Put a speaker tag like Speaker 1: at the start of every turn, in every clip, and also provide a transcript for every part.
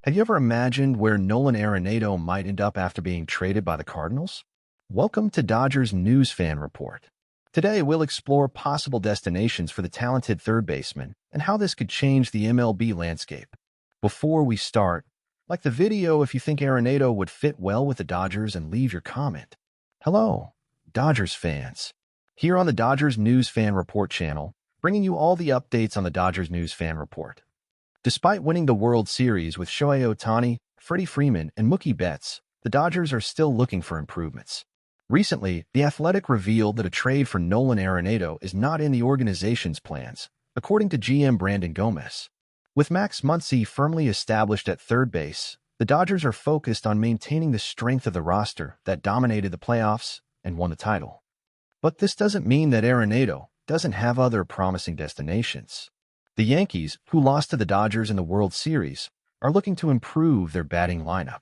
Speaker 1: Have you ever imagined where Nolan might end up after being traded by the Cardinals? Welcome to Dodgers News Fan Report. Today, we'll explore possible destinations for the talented third baseman and how this could change the MLB landscape. Before we start, like the video if you think Arenado would fit well with the Dodgers and leave your comment. Hello, Dodgers fans. Here on the Dodgers News Fan Report channel, bringing you all the updates on the Dodgers News Fan Report. Despite winning the World Series with Shohei Ohtani, Freddie Freeman, and Mookie Betts, the Dodgers are still looking for improvements. Recently, The Athletic revealed that a trade for Nolan Arenado is not in the organization's plans, according to GM Brandon Gomez. With Max Muncy firmly established at third base, the Dodgers are focused on maintaining the strength of the roster that dominated the playoffs and won the title. But this doesn't mean that Arenado doesn't have other promising destinations. The Yankees, who lost to the Dodgers in the World Series, are looking to improve their batting lineup.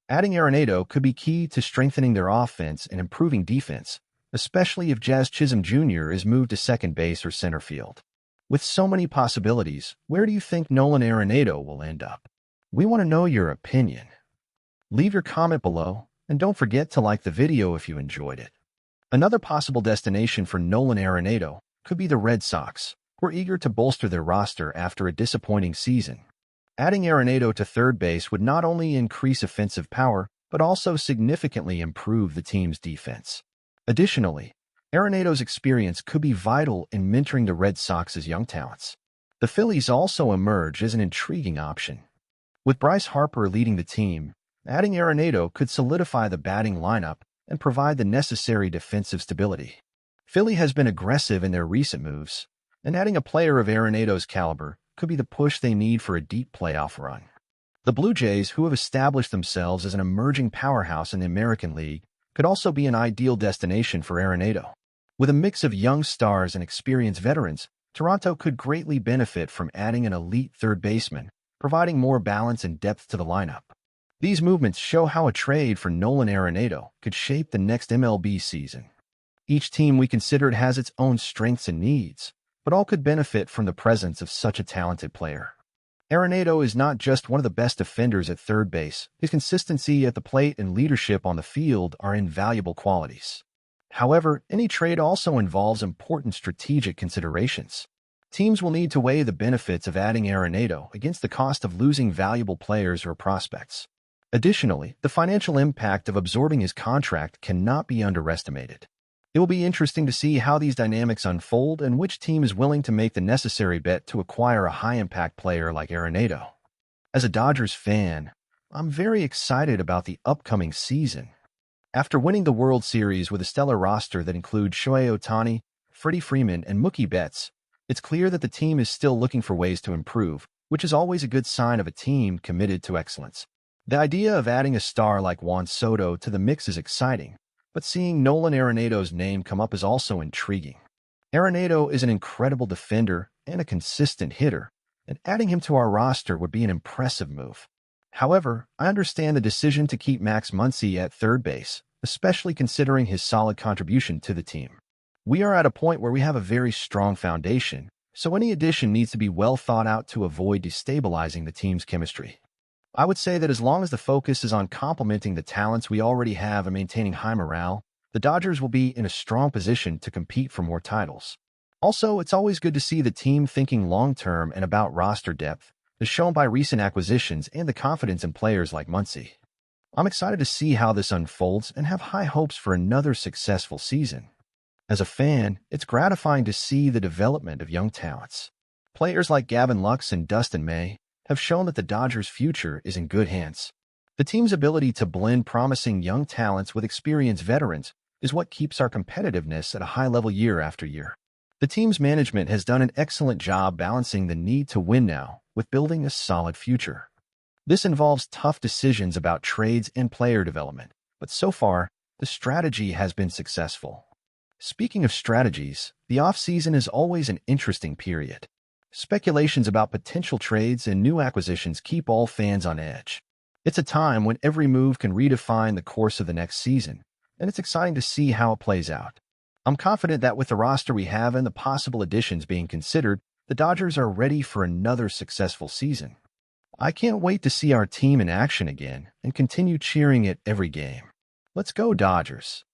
Speaker 1: Adding Arenado could be key to strengthening their offense and improving defense, especially if Jazz Chisholm Jr. is moved to second base or center field. With so many possibilities, where do you think Nolan Arenado will end up? We want to know your opinion. Leave your comment below, and don't forget to like the video if you enjoyed it. Another possible destination for Nolan Arenado could be the Red Sox, who are eager to bolster their roster after a disappointing season. Adding Arenado to third base would not only increase offensive power, but also significantly improve the team's defense. Additionally, Arenado's experience could be vital in mentoring the Red Sox's young talents. The Phillies also emerge as an intriguing option. With Bryce Harper leading the team, adding Arenado could solidify the batting lineup and provide the necessary defensive stability. Philly has been aggressive in their recent moves, and adding a player of Arenado's caliber could be the push they need for a deep playoff run. The Blue Jays, who have established themselves as an emerging powerhouse in the American League, could also be an ideal destination for Arenado. With a mix of young stars and experienced veterans, Toronto could greatly benefit from adding an elite third baseman, providing more balance and depth to the lineup. These movements show how a trade for Nolan Arenado could shape the next MLB season. Each team we considered has its own strengths and needs, but all could benefit from the presence of such a talented player. Arenado is not just one of the best defenders at third base. His consistency at the plate and leadership on the field are invaluable qualities. However, any trade also involves important strategic considerations. Teams will need to weigh the benefits of adding Arenado against the cost of losing valuable players or prospects. Additionally, the financial impact of absorbing his contract cannot be underestimated. It will be interesting to see how these dynamics unfold and which team is willing to make the necessary bet to acquire a high-impact player like Arenado. As a Dodgers fan, I'm very excited about the upcoming season. After winning the World Series with a stellar roster that includes Shohei Ohtani, Freddie Freeman, and Mookie Betts, it's clear that the team is still looking for ways to improve, which is always a good sign of a team committed to excellence. The idea of adding a star like Juan Soto to the mix is exciting, but seeing Nolan Arenado's name come up is also intriguing. Arenado is an incredible defender and a consistent hitter, and adding him to our roster would be an impressive move. However, I understand the decision to keep Max Muncy at third base, especially considering his solid contribution to the team. We are at a point where we have a very strong foundation, so any addition needs to be well thought out to avoid destabilizing the team's chemistry. I would say that as long as the focus is on complementing the talents we already have and maintaining high morale, the Dodgers will be in a strong position to compete for more titles. Also, it's always good to see the team thinking long-term and about roster depth, as shown by recent acquisitions and the confidence in players like Muncy. I'm excited to see how this unfolds and have high hopes for another successful season. As a fan, it's gratifying to see the development of young talents. Players like Gavin Lux and Dustin May have shown that the Dodgers' future is in good hands. The team's ability to blend promising young talents with experienced veterans is what keeps our competitiveness at a high level year after year. The team's management has done an excellent job balancing the need to win now with building a solid future. This involves tough decisions about trades and player development, but so far, the strategy has been successful. Speaking of strategies, the offseason is always an interesting period. Speculations about potential trades and new acquisitions keep all fans on edge. It's a time when every move can redefine the course of the next season, and it's exciting to see how it plays out. I'm confident that with the roster we have and the possible additions being considered, the Dodgers are ready for another successful season. I can't wait to see our team in action again and continue cheering it every game. Let's go, Dodgers.